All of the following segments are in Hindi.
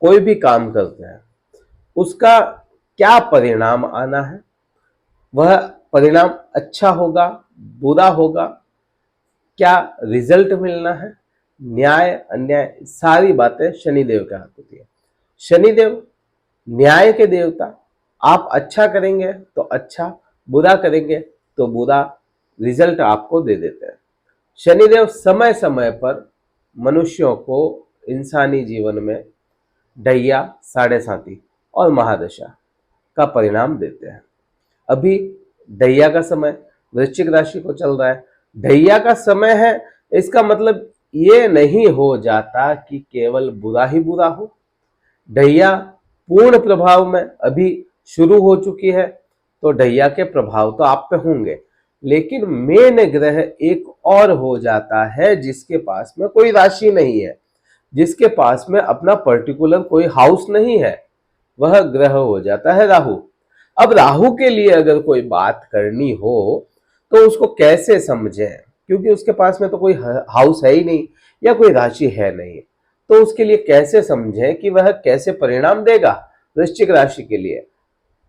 कोई भी काम करते हैं उसका क्या परिणाम आना है, वह परिणाम अच्छा होगा, बुरा होगा, क्या रिजल्ट मिलना है, न्याय अन्याय, सारी बातें शनिदेव के हाथ होती है। शनिदेव न्याय के देवता। आप अच्छा करेंगे तो अच्छा, बुरा करेंगे तो बुरा रिजल्ट आपको दे देते हैं। शनिदेव समय समय पर मनुष्यों को इंसानी जीवन में ढैया, साढ़े साथी और महादशा का परिणाम देते हैं। अभी ढैया का समय वृश्चिक राशि को चल रहा है। ढैया का समय है, इसका मतलब ये नहीं हो जाता कि केवल बुरा ही बुरा हो। ढैया पूर्ण प्रभाव में अभी शुरू हो चुकी है, तो ढैया के प्रभाव तो आप पे होंगे, लेकिन मेन ग्रह एक और हो जाता है जिसके पास में कोई राशि नहीं है, जिसके पास में अपना पर्टिकुलर कोई हाउस नहीं है, वह ग्रह हो जाता है राहु। अब राहु के लिए अगर कोई बात करनी हो तो उसको कैसे समझें, क्योंकि उसके पास में तो कोई हाउस है ही नहीं या कोई राशि है नहीं, तो उसके लिए कैसे समझें कि वह कैसे परिणाम देगा वृश्चिक राशि के लिए।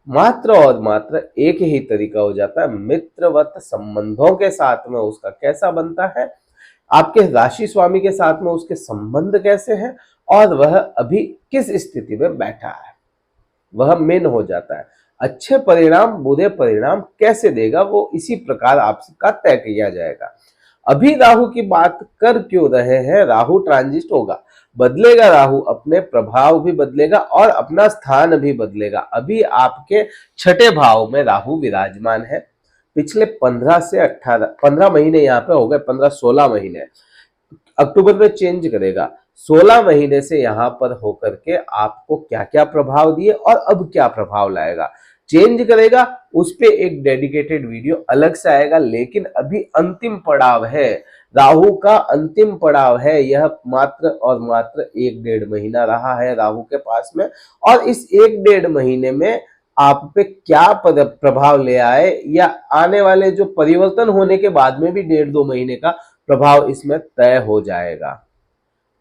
मात्र और मात्र एक ही तरीका हो जाता है, मित्रवत संबंधों के साथ में उसका कैसा बनता है, आपके राशि स्वामी के साथ में उसके संबंध कैसे हैं, और वह अभी किस स्थिति में बैठा है, वह मेन हो जाता है। अच्छे परिणाम बुरे परिणाम कैसे देगा वो इसी प्रकार आपका तय किया जाएगा। अभी राहु की बात कर क्यों रहे हैं, राहु ट्रांजिट होगा, बदलेगा राहु, अपने प्रभाव भी बदलेगा और अपना स्थान भी बदलेगा। अभी आपके छठे भाव में राहु विराजमान है। पिछले 15 से 18 15 महीने यहाँ पे हो गए, 15-16 महीने, अक्टूबर में चेंज करेगा। 16 महीने से यहां पर होकर के आपको क्या क्या प्रभाव दिए और अब क्या प्रभाव लाएगा, चेंज करेगा, उस पे एक डेडिकेटेड वीडियो अलग से आएगा। लेकिन अभी अंतिम पड़ाव है, राहु का अंतिम पड़ाव है। यह मात्र और मात्र 1-1.5 महीना रहा है राहु के पास में, और इस 1-1.5 महीने में आप पे क्या प्रभाव ले आए, या आने वाले जो परिवर्तन होने के बाद में भी 1.5-2 महीने का प्रभाव इसमें तय हो जाएगा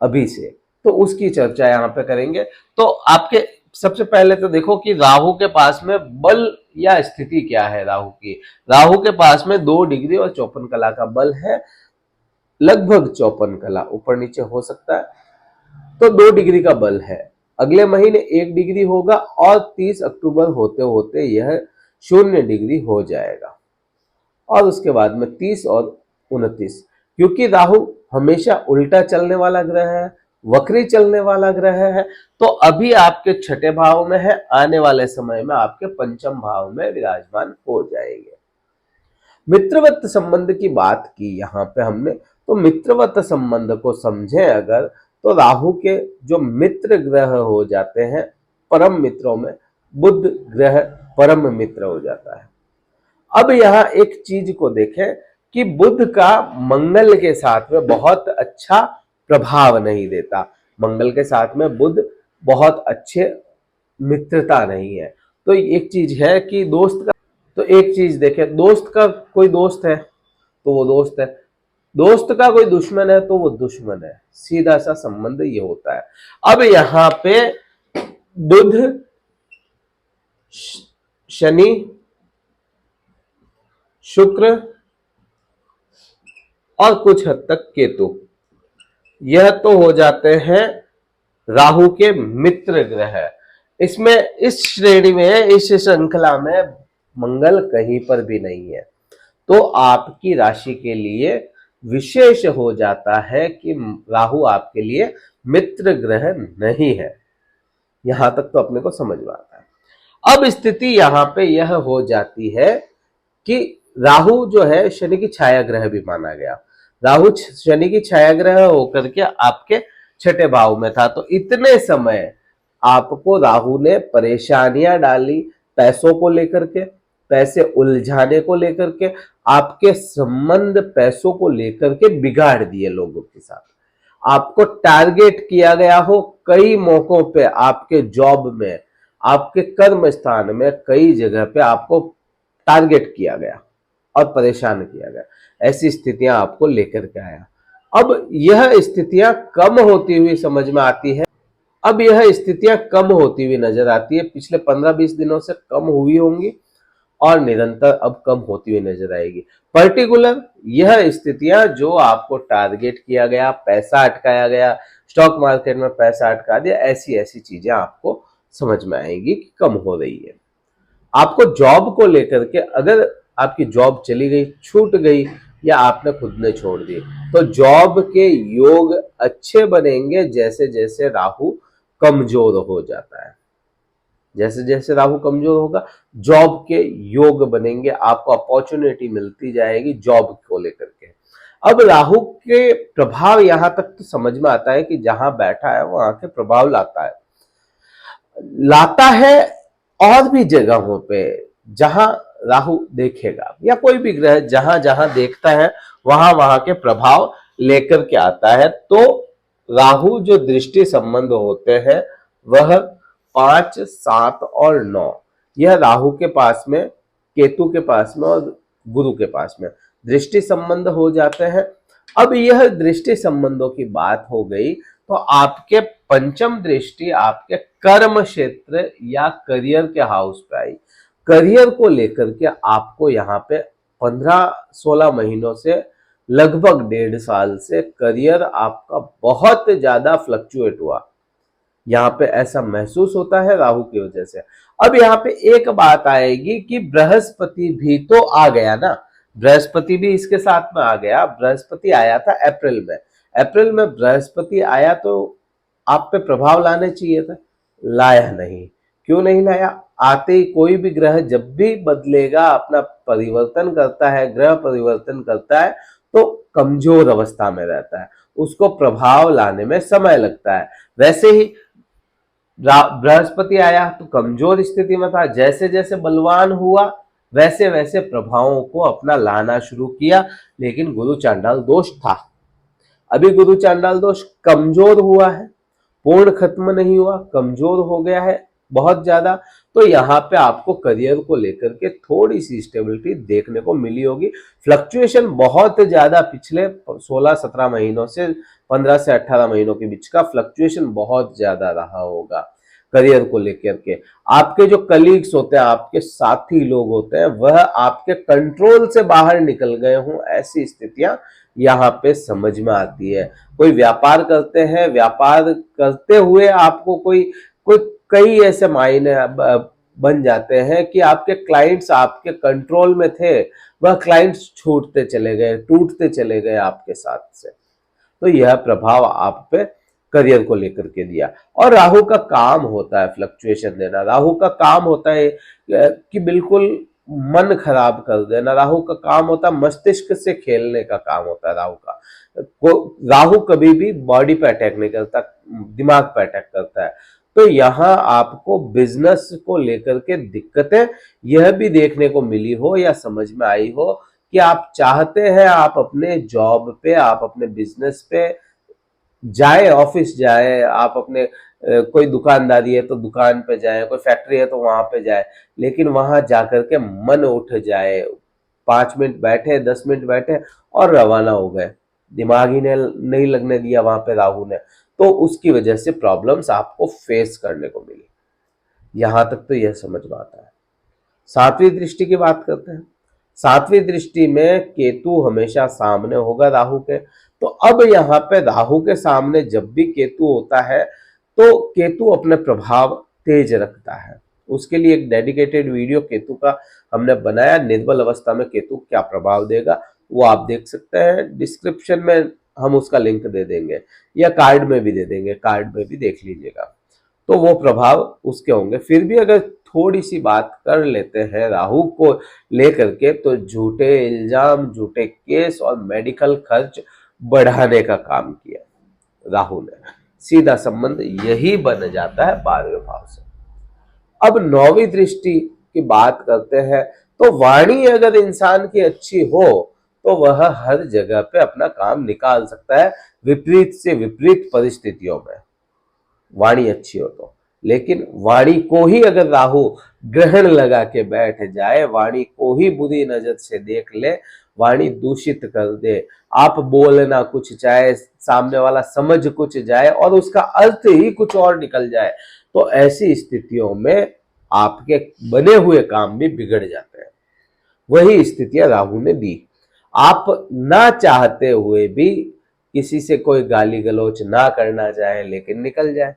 अभी से, तो उसकी चर्चा यहां पे करेंगे। तो आपके सबसे पहले तो देखो कि राहु के पास में बल या स्थिति क्या है राहु की। राहु के पास में 2 डिग्री और 54 कला का बल है, लगभग 54 कला, ऊपर नीचे हो सकता है, तो 2 डिग्री का बल है। अगले महीने 1 डिग्री होगा और 30 अक्टूबर होते होते यह 0 डिग्री हो जाएगा, और उसके बाद में 30 और 29, क्योंकि राहु हमेशा उल्टा चलने वाला ग्रह है, वक्री चलने वाला ग्रह है, तो अभी आपके छठे भाव में है, आने वाले समय में आपके पंचम भाव में विराजमान हो जाएंगे। मित्रवत संबंध की बात की यहां पे हमने, तो मित्रवत संबंध को समझें अगर, तो राहु के जो मित्र ग्रह हो जाते हैं परम मित्रों में, बुध ग्रह परम मित्र हो जाता है। अब यहां एक चीज को देखें कि बुध का मंगल के साथ में बहुत अच्छा प्रभाव नहीं देता, मंगल के साथ में बुध बहुत अच्छे मित्रता नहीं है। तो एक चीज है कि दोस्त का, तो एक चीज देखें, दोस्त का कोई दोस्त है तो वो दोस्त है, दोस्त का कोई दुश्मन है तो वो दुश्मन है, सीधा सा संबंध ये होता है। अब यहां पे बुध, शनि, शुक्र और कुछ हद तक केतु, यह तो हो जाते हैं राहु के मित्र ग्रह। इसमें इस श्रेणी में, इस श्रृंखला में मंगल कहीं पर भी नहीं है, तो आपकी राशि के लिए विशेष हो जाता है कि राहु आपके लिए मित्र ग्रह नहीं है। यहां तक तो अपने को समझ में आता है। अब स्थिति यहां पे यह हो जाती है कि राहु जो है शनि की छाया ग्रह भी माना गया, राहु शनि की छाया ग्रह होकर के आपके छठे भाव में था, तो इतने समय आपको राहु ने परेशानियां डाली, पैसों को लेकर के, पैसे उलझाने को लेकर के, आपके संबंध पैसों को लेकर के बिगाड़ दिए लोगों के साथ। आपको टारगेट किया गया हो कई मौकों पे, आपके जॉब में, आपके कर्म स्थान में, कई जगह पे आपको टारगेट किया गया और परेशान किया गया, ऐसी स्थितियां आपको लेकर के आया। अब यह स्थितियां कम होती हुई समझ में आती है अब यह स्थितियां कम होती हुई नजर आती है, पिछले 15-20 दिनों से कम हुई होंगी और निरंतर अब कम होती हुई नजर आएगी। पर्टिकुलर यह स्थितियां जो आपको टारगेट किया गया, पैसा अटकाया गया, स्टॉक मार्केट में पैसा अटका दिया, ऐसी ऐसी चीजें आपको समझ में आएगी कि कम हो रही है। आपको जॉब को लेकर के, अगर आपकी जॉब चली गई, छूट गई या आपने खुद ने छोड़ दी, तो जॉब के योग अच्छे बनेंगे जैसे जैसे राहु कमजोर हो जाता है। जैसे जैसे राहु कमजोर होगा, जॉब के योग बनेंगे, आपको अपॉर्चुनिटी मिलती जाएगी जॉब को लेकर के। अब राहु के प्रभाव यहां तक तो समझ में आता है कि जहां बैठा है वहां के प्रभाव लाता है और भी जगहों पे जहां राहु देखेगा, या कोई भी ग्रह जहां जहां देखता है वहां वहां के प्रभाव लेकर के आता है। तो राहु जो दृष्टि संबंध होते हैं वह 5, 7 और 9, यह राहु के पास में, केतु के पास में और गुरु के पास में दृष्टि संबंध हो जाते हैं। अब यह दृष्टि संबंधों की बात हो गई, तो आपके पंचम दृष्टि आपके कर्म क्षेत्र या करियर के हाउस पे आई। करियर को लेकर के आपको यहाँ पे 15-16 महीनों से लगभग 1.5 साल से करियर आपका बहुत ज्यादा फ्लक्चुएट हुआ, यहाँ पे ऐसा महसूस होता है राहु की वजह से। अब यहाँ पे एक बात आएगी कि बृहस्पति भी तो आ गया ना, बृहस्पति भी इसके साथ में आ गया। बृहस्पति आया था अप्रैल में, अप्रैल में बृहस्पति आया तो आप पे प्रभाव लाने चाहिए था, लाया नहीं। क्यों नहीं लाया? आते ही कोई भी ग्रह जब भी बदलेगा, अपना परिवर्तन करता है, ग्रह परिवर्तन करता है, तो कमजोर अवस्था में रहता है, उसको प्रभाव लाने में समय लगता है। वैसे ही बृहस्पति आया तो कमजोर स्थिति में था, जैसे जैसे बलवान हुआ वैसे वैसे प्रभावों को अपना लाना शुरू किया, लेकिन गुरु चांडाल दोष था। अभी गुरु चांडाल दोष कमजोर हुआ है, पूर्ण खत्म नहीं हुआ, कमजोर हो गया है बहुत ज्यादा। तो यहाँ पे आपको करियर को लेकर के थोड़ी सी स्टेबिलिटी देखने को मिली होगी। फ्लक्चुएशन बहुत ज्यादा पिछले 16-17 महीनों से 15 से 18 महीनों के बीच का फ्लक्चुएशन बहुत ज्यादा रहा होगा करियर को लेकर के। आपके जो कलीग्स होते हैं, आपके साथी लोग होते हैं, वह आपके कंट्रोल से बाहर निकल गए हों, ऐसी स्थितियां यहाँ पे समझ में आती है। कोई व्यापार करते हैं, व्यापार करते हुए आपको कोई कोई कई ऐसे मायने बन जाते हैं कि आपके क्लाइंट्स आपके कंट्रोल में थे, वह क्लाइंट्स छूटते चले गए, टूटते चले गए आपके साथ से। तो यह प्रभाव आप पे करियर को लेकर के दिया। और राहु का काम होता है फ्लक्चुएशन देना, राहु का काम होता है कि बिल्कुल मन खराब कर देना, राहु का काम होता है मस्तिष्क से खेलने का काम होता है राहु का। राहु कभी भी बॉडी पे अटैक नहीं करता, दिमाग पे अटैक करता है। तो यहाँ आपको बिजनेस को लेकर के दिक्कतें यह भी देखने को मिली हो या समझ में आई हो कि आप चाहते हैं आप अपने जॉब पे, आप अपने बिजनेस पे जाए, ऑफिस जाए, आप अपने कोई दुकानदारी है तो दुकान पे जाए, कोई फैक्ट्री है तो वहां पे जाए, लेकिन वहां जाकर के मन उठ जाए, 5 मिनट बैठे, 10 मिनट बैठे और रवाना हो गए, दिमाग ही ने नहीं लगने दिया वहां पे राहु ने, तो उसकी वजह से प्रॉब्लम्स आपको फेस करने को मिली। यहां तक तो यह समझ में आता है। 7वीं दृष्टि की बात करते हैं। 7वीं दृष्टि में केतु हमेशा सामने होगा राहु के। तो अब यहाँ पे राहु के सामने जब भी केतु होता है तो केतु अपने प्रभाव तेज रखता है। उसके लिए एक डेडिकेटेड वीडियो केतु का हमने बनाया, निर्बल अवस्था में केतु क्या प्रभाव देगा, वो आप देख सकते हैं। डिस्क्रिप्शन में हम उसका लिंक दे देंगे या कार्ड में भी दे देंगे, कार्ड में भी देख लीजिएगा। तो वो प्रभाव उसके होंगे। फिर भी अगर थोड़ी सी बात कर लेते हैं राहु को लेकर के, तो झूठे इल्जाम, झूठे केस और मेडिकल खर्च बढ़ाने का काम किया राहु ने। सीधा संबंध यही बन जाता है 12वें भाव से। अब 9वीं दृष्टि की बात करते हैं, तो वाणी अगर इंसान की अच्छी हो तो वह हर जगह पे अपना काम निकाल सकता है, विपरीत से विपरीत परिस्थितियों में वाणी अच्छी हो तो। लेकिन वाणी को ही अगर राहु ग्रहण लगा के बैठ जाए, वाणी को ही बुरी नजर से देख ले, वाणी दूषित कर दे, आप बोलना कुछ चाहे, सामने वाला समझ कुछ जाए और उसका अर्थ ही कुछ और निकल जाए, तो ऐसी स्थितियों में आपके बने हुए काम भी बिगड़ जाते हैं। वही स्थितियां राहु ने दी। आप ना चाहते हुए भी किसी से कोई गाली गलौज ना करना चाहे लेकिन निकल जाए,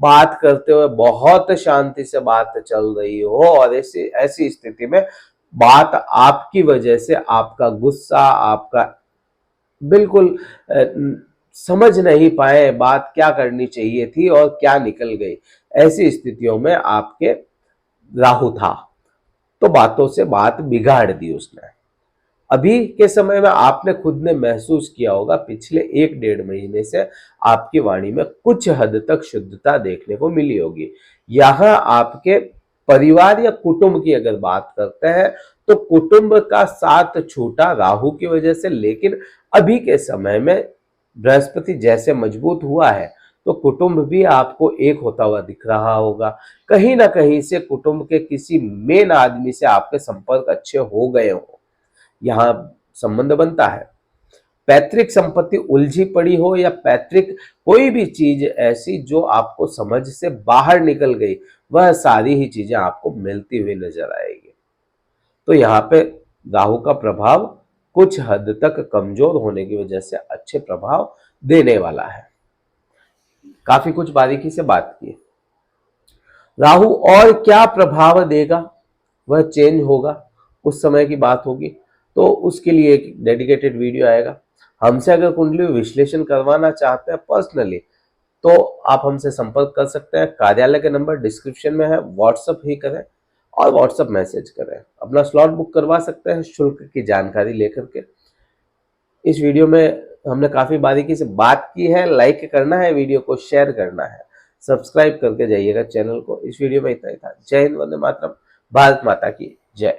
बात करते हुए बहुत शांति से बात चल रही हो और ऐसी ऐसी स्थिति में बात आपकी वजह से आपका गुस्सा, आपका बिल्कुल समझ नहीं पाए बात क्या करनी चाहिए थी और क्या निकल गई, ऐसी स्थितियों में आपके राहु था तो बातों से बात बिगाड़ दी उसने। अभी के समय में आपने खुद ने महसूस किया होगा पिछले 1-1.5 महीने से आपकी वाणी में कुछ हद तक शुद्धता देखने को मिली होगी। यहां आपके परिवार या कुटुंब की अगर बात करते हैं तो कुटुंब का साथ छूटा राहु की वजह से, लेकिन अभी के समय में बृहस्पति जैसे मजबूत हुआ है तो कुटुंब भी आपको एक होता हुआ दिख रहा होगा। कहीं ना कहीं से कुटुंब के किसी मेन आदमी से आपके संपर्क अच्छे हो गए हो, यहां संबंध बनता है। पैतृक संपत्ति उलझी पड़ी हो या पैतृक कोई भी चीज ऐसी जो आपको समझ से बाहर निकल गई, वह सारी ही चीजें आपको मिलती हुई नजर आएगी। तो यहाँ पे राहु का प्रभाव कुछ हद तक कमजोर होने की वजह से अच्छे प्रभाव देने वाला है। काफी कुछ बारीकी से बात की। राहु और क्या प्रभाव देगा, वह चेंज होगा, उस समय की बात होगी, तो उसके लिए एक डेडिकेटेड वीडियो आएगा। हमसे अगर कुंडली विश्लेषण करवाना चाहते हैं पर्सनली तो आप हमसे संपर्क कर सकते हैं। कार्यालय के नंबर डिस्क्रिप्शन में है, व्हाट्सएप ही करें और व्हाट्सएप मैसेज करें। अपना स्लॉट बुक करवा सकते हैं शुल्क की जानकारी लेकर के। इस वीडियो में हमने काफी बारीकी से बात की है। लाइक करना है, वीडियो को शेयर करना है, सब्सक्राइब करके जाइएगा चैनल को। इस वीडियो में इतना ही था। जय हिंद, वंदे मातरम, भारत माता की जय।